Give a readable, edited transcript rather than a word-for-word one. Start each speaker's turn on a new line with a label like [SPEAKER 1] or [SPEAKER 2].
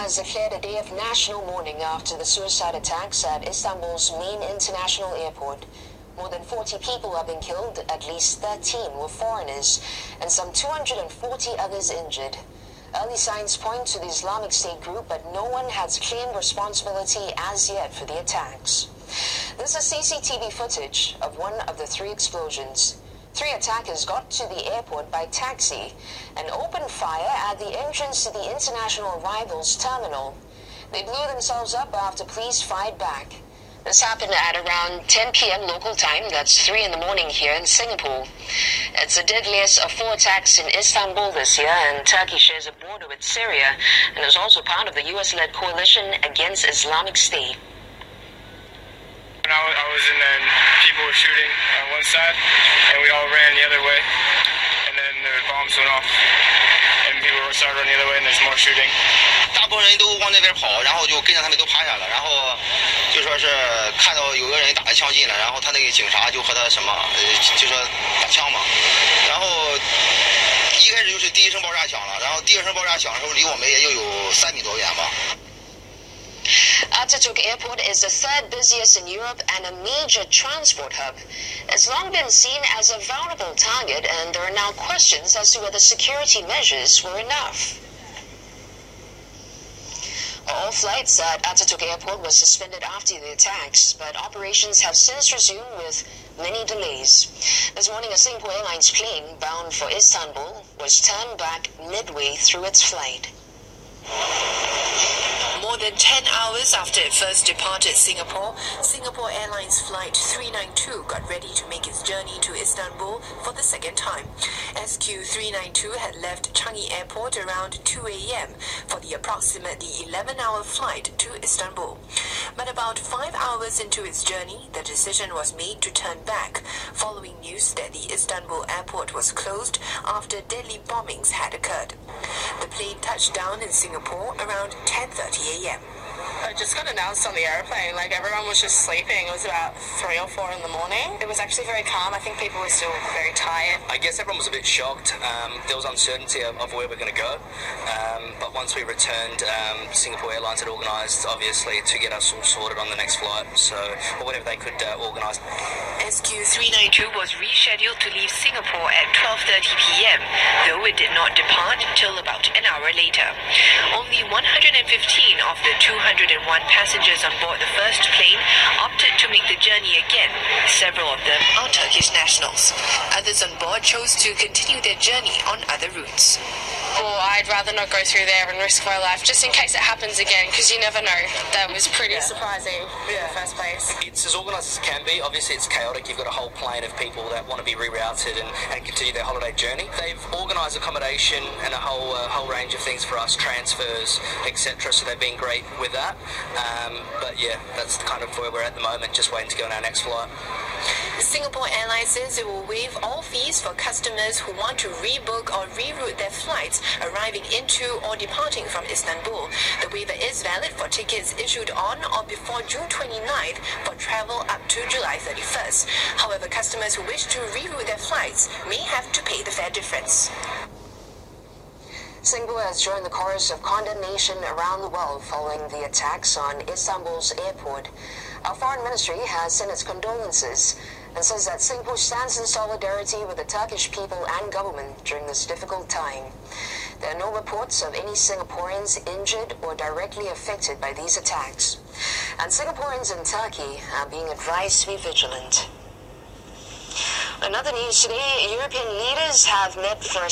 [SPEAKER 1] has declared a day of national mourning after the suicide attacks at Istanbul's main international airport. More than 40 people have been killed, at least 13 were foreigners, and some 240 others injured. Early signs point to the Islamic State group, but no one has claimed responsibility as yet for the attacks. This is CCTV footage of one of the three explosions. Three attackers got to the airport by taxi and opened fire at the entrance to the international arrivals terminal. They blew themselves up after police fired back. This happened at around 10 p.m. local time, that's 3 in the morning here in Singapore. It's the deadliest of 4 attacks in Istanbul this year, and Turkey shares a border with Syria and is also part of the US-led coalition against Islamic State.
[SPEAKER 2] I was in there and people were shooting on one side and we all ran the other way, and then the bombs went off and people started running the other way and there's more shooting.
[SPEAKER 3] 大部分人都往那边跑，然后就跟着他们都趴下了，然后就说是看到有个人打着枪进来，然后他那个警察就和他什么就说打枪嘛，然后一开始就是第一声爆炸响了，然后第二声爆炸响的时候离我们也就有3米多远吧。
[SPEAKER 1] Atatürk Airport is the third busiest in Europe and a major transport hub. It's long been seen as a vulnerable target, and there are now questions as to whether security measures were enough. All flights at Atatürk Airport were suspended after the attacks, but operations have since resumed with many delays. This morning, a Singapore Airlines plane bound for Istanbul was turned back midway through its flight.
[SPEAKER 4] More than 10 hours after it first departed Singapore, Singapore Airlines Flight 392 got ready to make its journey to Istanbul for the second time. SQ392 had left Changi Airport around 2 a.m. for the approximately 11-hour flight to Istanbul. But about 5 hours into its journey, the decision was made to turn back, following news that the Istanbul airport was closed after deadly bombings had occurred. The plane touched down in Singapore around 10:30 a.m.
[SPEAKER 5] I just got announced on the airplane, like everyone was just sleeping. It was about 3 or 4 in the morning. It was actually very calm. I think people were still very tired.
[SPEAKER 6] I guess everyone was a bit shocked. There was uncertainty of where we're going to go. But once we returned, Singapore Airlines had organised, obviously, to get us all sorted on the next flight. So, or whatever they could organise.
[SPEAKER 4] SQ392 was rescheduled to leave Singapore at 12:30 p.m., though it did not depart till about an hour later. Only 115 of the 201 passengers on board the first plane opted to make the journey again. Several of them are Turkish nationals. Others on board chose to continue their journey on other routes.
[SPEAKER 5] Well, I'd rather not go through there and risk my life just in case it happens again, because you never know. That was pretty surprising in the first place.
[SPEAKER 6] It's as organised as it can be. Obviously, it's chaotic. You've got a whole plane of people that want to be rerouted and continue their holiday journey. They've organised accommodation and a whole range of things for us, transfers, etc. So they've been great with that. But yeah, that's kind of where we're at the moment, just waiting to go on our next flight.
[SPEAKER 4] Singapore Airlines says it will waive all fees for customers who want to rebook or reroute their flights arriving into or departing from Istanbul. The waiver is valid for tickets issued on or before June 29th for travel up to July 31st. However, customers who wish to reroute their flights may have to pay the fare difference.
[SPEAKER 1] Singapore has joined the chorus of condemnation around the world following the attacks on Istanbul's airport. Our foreign ministry has sent its condolences and says that Singapore stands in solidarity with the Turkish people and government during this difficult time. There are no reports of any Singaporeans injured or directly affected by these attacks. And Singaporeans in Turkey are being advised to be vigilant. Another news today, European leaders have met for a